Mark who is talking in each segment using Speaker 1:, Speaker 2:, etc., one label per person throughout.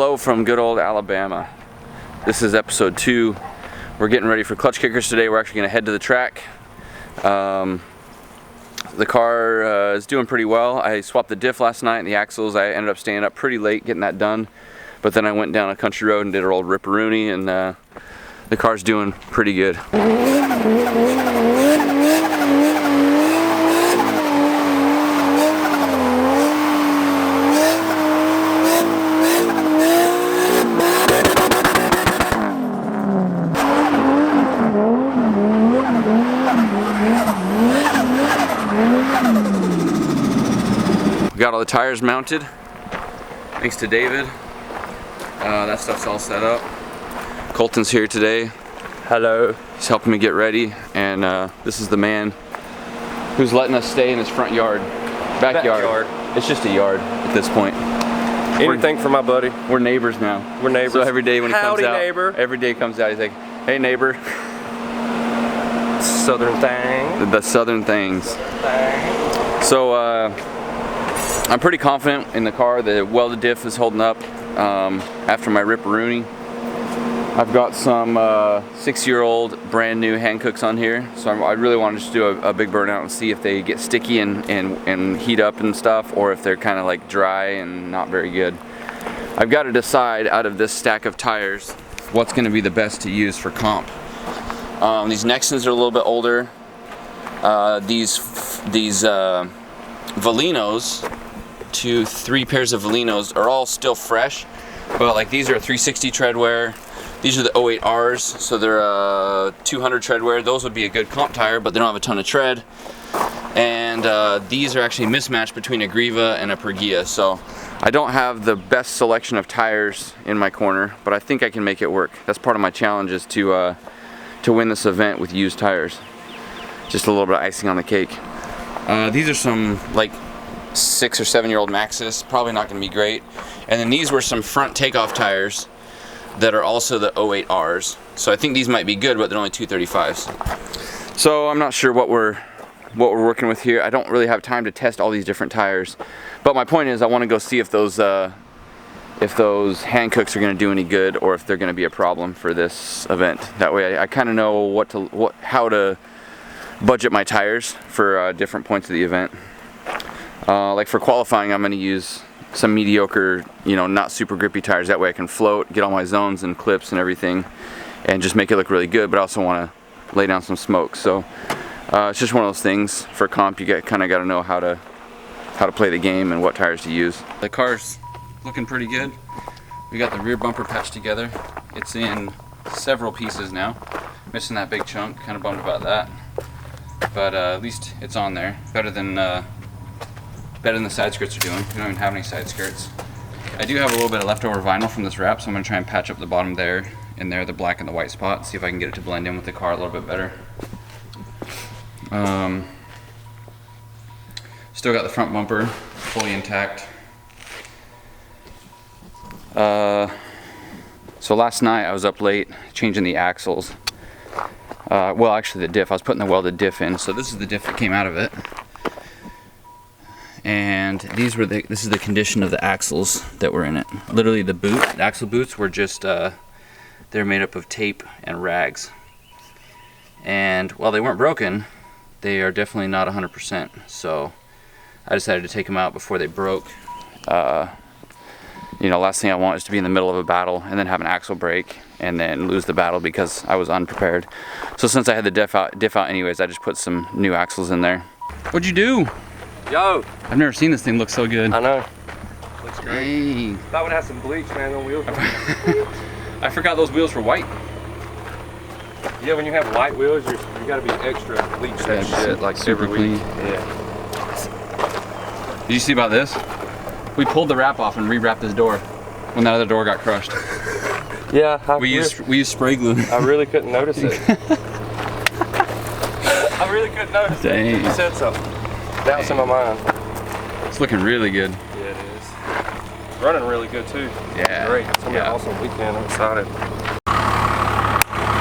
Speaker 1: Hello from good old Alabama. This is episode 2. We're getting ready for Klutch Kickers today. We're actually going to head to the track. The car is doing pretty well. I swapped the diff last night and the axles. I ended up staying up pretty late getting that done. But then I went down a country road and did our old ripperoonie, and the car's doing pretty good. Got all the tires mounted, thanks to David. That stuff's all set up. Colton's here today.
Speaker 2: Hello.
Speaker 1: He's helping me get ready, and this is the man who's letting us stay in his front yard. Backyard. It's just a yard at this point.
Speaker 2: Anything for my buddy.
Speaker 1: We're neighbors now.
Speaker 2: We're neighbors.
Speaker 1: So every day when he
Speaker 2: Howdy,
Speaker 1: comes out,
Speaker 2: neighbor.
Speaker 1: every day he comes out, he's like, hey neighbor.
Speaker 2: Southern thing.
Speaker 1: The southern things. So I'm pretty confident in the car. The welded diff is holding up after my ripperoonie. I've got some 6-year-old brand new hand cooks on here, so I really want to just do a big burnout and see if they get sticky and heat up and stuff, or if they're kind of like dry and not very good. I've got to decide out of this stack of tires what's going to be the best to use for comp. These Nexans are a little bit older. These Valinos, 3 pairs of Valinos are all still fresh, but like these are a 360 tread wear. These are the 08Rs, so they're 200 tread wear. Those would be a good comp tire, but they don't have a ton of tread. And these are actually mismatched between a Griva and a Pergia, so I don't have the best selection of tires in my corner, but I think I can make it work. That's part of my challenge, is to win this event with used tires. Just a little bit of icing on the cake. These are some like 6 or 7-year-old Maxxis, probably not going to be great. And then these were some front takeoff tires that are also the 08Rs. So I think these might be good, but they're only 235s. So I'm not sure what we're working with here. I don't really have time to test all these different tires. But my point is, I want to go see if those hand cooks are going to do any good, or if they're going to be a problem for this event. That way I kind of know how to budget my tires for different points of the event. Like for qualifying, I'm going to use some mediocre, not super grippy tires. That way I can float, get all my zones and clips and everything, and just make it look really good. But I also want to lay down some smoke. So it's just one of those things. For comp, you kind of got to know how to play the game and what tires to use. The car's looking pretty good. We got the rear bumper patched together. It's in several pieces now. Missing that big chunk. Kind of bummed about that. But at least it's on there. Better than the side skirts are doing. We don't even have any side skirts. I do have a little bit of leftover vinyl from this wrap, so I'm going to try and patch up the bottom there and there, the black and the white spot, see if I can get it to blend in with the car a little bit better. Still got the front bumper fully intact. So last night I was up late changing the axles. Well, actually the diff. I was putting the welded diff in, so this is the diff that came out of it. And this is the condition of the axles that were in it. Literally the axle boots were just, they're made up of tape and rags. And while they weren't broken, they are definitely not 100%. So I decided to take them out before they broke. Last thing I want is to be in the middle of a battle and then have an axle break and then lose the battle because I was unprepared. So since I had the diff out anyways, I just put some new axles in there. What'd you do?
Speaker 2: Yo!
Speaker 1: I've never seen this thing look so good.
Speaker 2: I know. Looks great.
Speaker 1: Dang.
Speaker 2: That would have some bleach, man, on wheels.
Speaker 1: I forgot those wheels were white.
Speaker 2: Yeah, when you have white wheels, you gotta be extra bleach that shit like
Speaker 1: super
Speaker 2: every
Speaker 1: clean.
Speaker 2: week. Yeah.
Speaker 1: Did you see about this? We pulled the wrap off and rewrapped this door when that other door got crushed.
Speaker 2: Yeah,
Speaker 1: we used spray glue.
Speaker 2: I really couldn't notice it. I really couldn't notice
Speaker 1: Dang.
Speaker 2: it. You said something. Doubts in my mind.
Speaker 1: It's looking really good.
Speaker 2: Yeah, it is. Running really good too.
Speaker 1: Yeah.
Speaker 2: Great. It's gonna be an awesome weekend. I'm excited.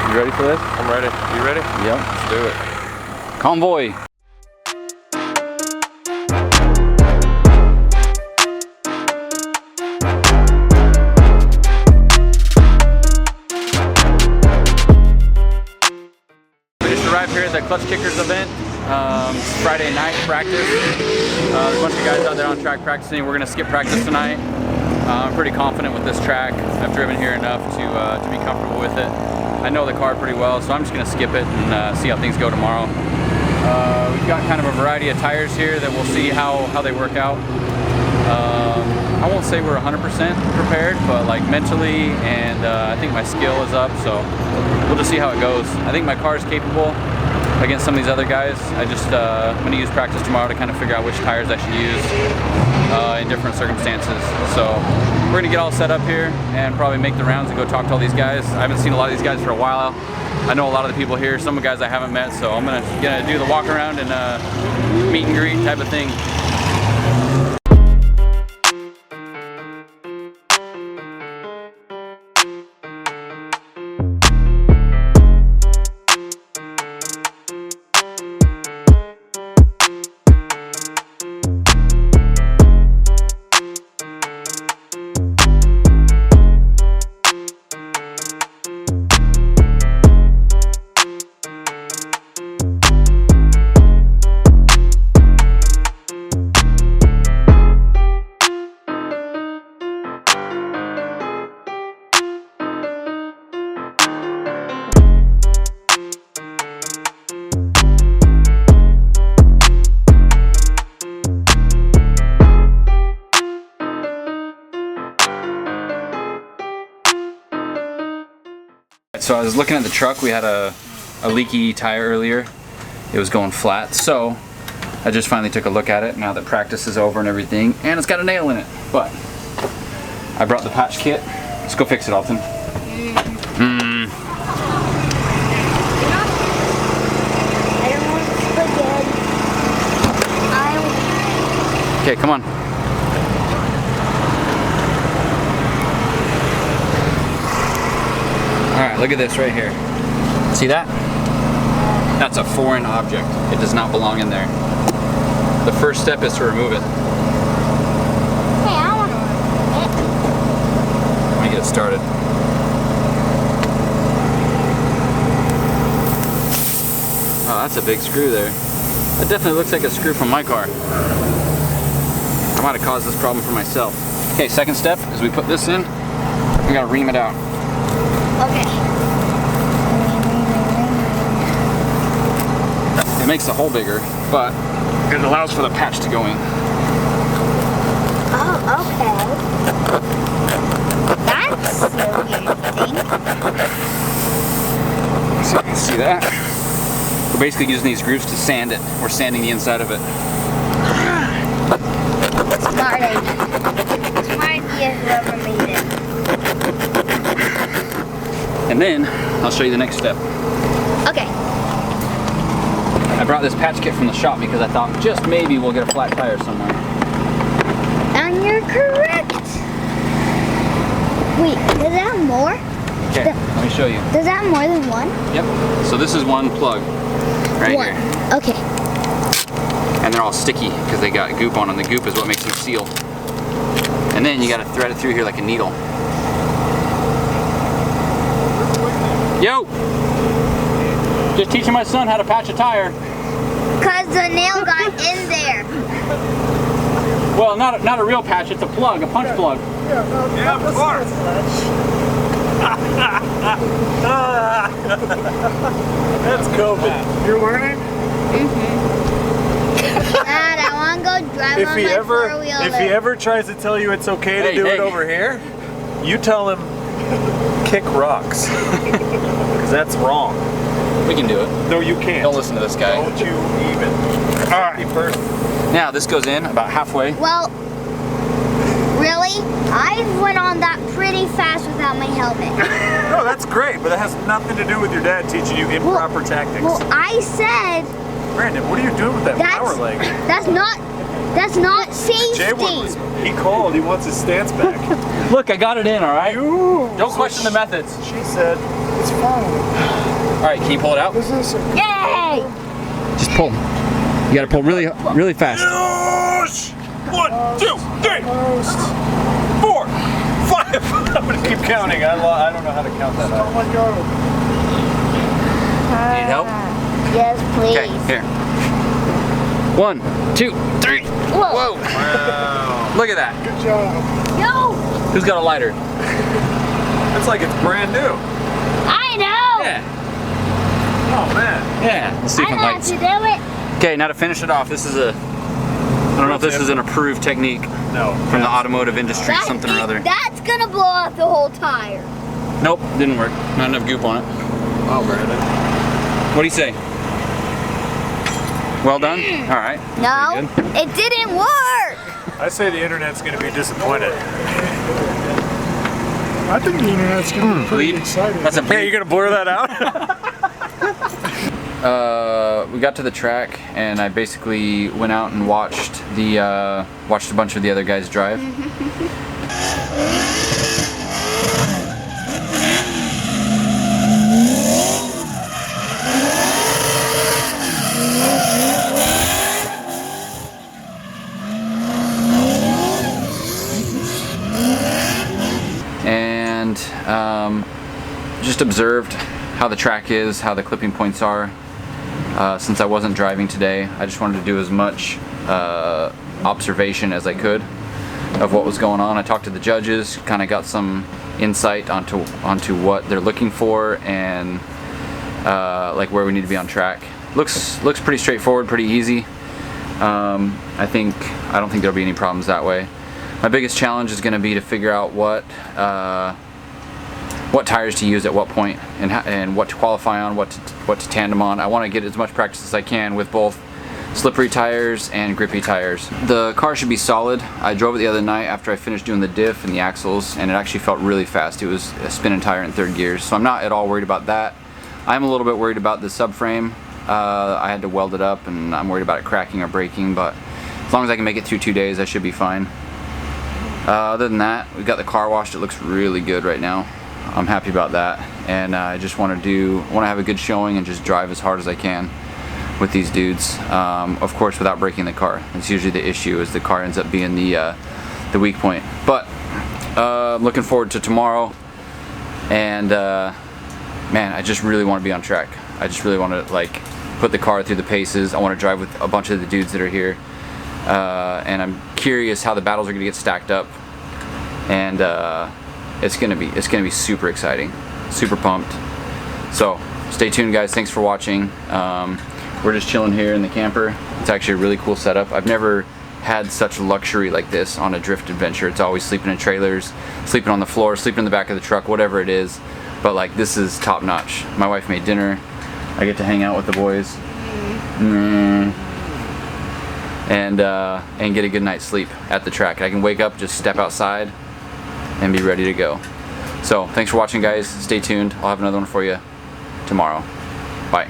Speaker 1: You ready for this?
Speaker 2: I'm ready. You ready?
Speaker 1: Yep.
Speaker 2: Let's do it.
Speaker 1: Convoy. at the Klutch Kickers event. Friday night practice. There's a bunch of guys out there on track practicing. We're gonna skip practice tonight. I'm pretty confident with this track. I've driven here enough to be comfortable with it. I know the car pretty well, so I'm just gonna skip it and see how things go tomorrow. We've got kind of a variety of tires here that we'll see how they work out. I won't say we're 100% prepared, but like mentally, and I think my skill is up, so we'll just see how it goes. I think my car is capable against some of these other guys. I'm gonna use practice tomorrow to kind of figure out which tires I should use in different circumstances. So we're gonna get all set up here and probably make the rounds and go talk to all these guys. I haven't seen a lot of these guys for a while. I know a lot of the people here, some of the guys I haven't met, so I'm gonna do the walk around and meet and greet type of thing. So I was looking at the truck. We had a leaky tire earlier. It was going flat. So I just finally took a look at it now that practice is over and everything. And it's got a nail in it. But I brought the patch kit. Let's go fix it, Alton. Okay, come on. Alright, look at this right here. See that? That's a foreign object. It does not belong in there. The first step is to remove it.
Speaker 3: Hey, I want to remove it.
Speaker 1: Let me get it started. Oh, that's a big screw there. That definitely looks like a screw from my car. I might have caused this problem for myself. Okay, second step is we put this in. We gotta ream it out.
Speaker 3: Okay.
Speaker 1: It makes the hole bigger, but it allows for the patch to go in.
Speaker 3: Oh, okay. That's a weird thing.
Speaker 1: So you can see that. We're basically using these grooves to sand it. We're sanding the inside of it.
Speaker 3: Smart idea. Smart idea, whoever made it.
Speaker 1: And then I'll show you the next step.
Speaker 3: Okay.
Speaker 1: I brought this patch kit from the shop because I thought just maybe we'll get a flat tire somewhere.
Speaker 3: And you're correct. Wait, does it have more?
Speaker 1: Okay, let me show you.
Speaker 3: Does it have more than one?
Speaker 1: Yep. So this is one plug right
Speaker 3: One.
Speaker 1: here.
Speaker 3: Okay.
Speaker 1: And they're all sticky because they got goop on them. The goop is what makes them seal. And then you got to thread it through here like a needle. Yo! Just teaching my son how to patch a tire.
Speaker 3: Cause the nail got in there.
Speaker 1: Well, not a real patch, it's a plug, a punch plug.
Speaker 2: Yeah, of course. That's COVID. You're learning?
Speaker 3: Dad, I want to go drive on my four-wheeler.
Speaker 4: If he ever tries to tell you it's okay to do it over here, you tell him kick rocks. Because that's wrong.
Speaker 1: We can do it.
Speaker 4: No, you can't.
Speaker 1: Don't listen to this guy.
Speaker 4: Don't you even. All right.
Speaker 1: Now this goes in about halfway.
Speaker 3: Well, really? I went on that pretty fast without my helmet.
Speaker 4: No, that's great, but that has nothing to do with your dad teaching you improper tactics.
Speaker 3: Well, I said
Speaker 4: Brandon, what are you doing with that power leg?
Speaker 3: That's not safety.
Speaker 4: He called. He wants his stance back.
Speaker 1: Look, I got it in, all right? Don't question the methods.
Speaker 4: She said, it's fine.
Speaker 1: All right, can you pull it out?
Speaker 3: Yay!
Speaker 1: Just pull. You gotta pull really, really fast.
Speaker 4: Yes! 1, 2, 3, 4, 5. I'm gonna keep counting. I don't know how to count that out.
Speaker 1: Need help?
Speaker 3: Yes, please.
Speaker 1: Okay, here. 1, 2, 3.
Speaker 3: Whoa.
Speaker 1: Whoa. Look at that.
Speaker 4: Good job.
Speaker 3: No.
Speaker 1: Who's got a lighter?
Speaker 4: It's like it's brand new.
Speaker 3: I know.
Speaker 1: Yeah.
Speaker 4: Oh man.
Speaker 1: Yeah. Let's see if
Speaker 3: I
Speaker 1: it
Speaker 3: know how
Speaker 1: lights.
Speaker 3: to do it.
Speaker 1: Okay, now to finish it off, this is a, I don't know if this is an approved technique
Speaker 4: No.
Speaker 1: from the automotive industry, something or other.
Speaker 3: That's gonna blow off the whole tire.
Speaker 1: Nope, didn't work. Not enough goop on it.
Speaker 4: Oh, Brandon.
Speaker 1: What do you say? Well done? All right.
Speaker 3: No,
Speaker 1: Pretty
Speaker 3: it didn't work.
Speaker 4: I say the internet's going to be disappointed.
Speaker 5: I think the internet's going to be pretty
Speaker 1: Bleed?
Speaker 5: excited.
Speaker 1: That's a
Speaker 4: Hey, you going to blur that out?
Speaker 1: we got to the track and I basically went out and watched a bunch of the other guys drive. And just observed how the track is, how the clipping points are. Since I wasn't driving today, I just wanted to do as much observation as I could of what was going on. I talked to the judges, kind of got some insight onto what they're looking for and like where we need to be on track. Looks pretty straightforward, pretty easy. I don't think there'll be any problems that way. My biggest challenge is going to be to figure out what tires to use at what point and what to qualify on, what to tandem on. I want to get as much practice as I can with both slippery tires and grippy tires. The car should be solid. I drove it the other night after I finished doing the diff and the axles, and it actually felt really fast. It was a spinning tire in third gear, so I'm not at all worried about that. I'm a little bit worried about the subframe. I had to weld it up, and I'm worried about it cracking or breaking, but as long as I can make it through 2 days, I should be fine. Other than that, we got the car washed. It looks really good right now. I'm happy about that, and I just want to have a good showing and just drive as hard as I can with these dudes. Of course, without breaking the car. It's usually the issue, is the car ends up being the weak point. But I'm looking forward to tomorrow, and man, I just really want to be on track. I just really want to like put the car through the paces. I want to drive with a bunch of the dudes that are here, and I'm curious how the battles are going to get stacked up, and it's gonna be super exciting, super pumped. So stay tuned, guys. Thanks for watching. We're just chilling here in the camper. It's actually a really cool setup. I've never had such luxury like this on a drift adventure. It's always sleeping in trailers, sleeping on the floor, sleeping in the back of the truck, whatever it is. But like, this is top notch. My wife made dinner. I get to hang out with the boys. And get a good night's sleep at the track. I can wake up, just step outside, and be ready to go. So thanks for watching, guys. Stay tuned. I'll have another one for you tomorrow. Bye.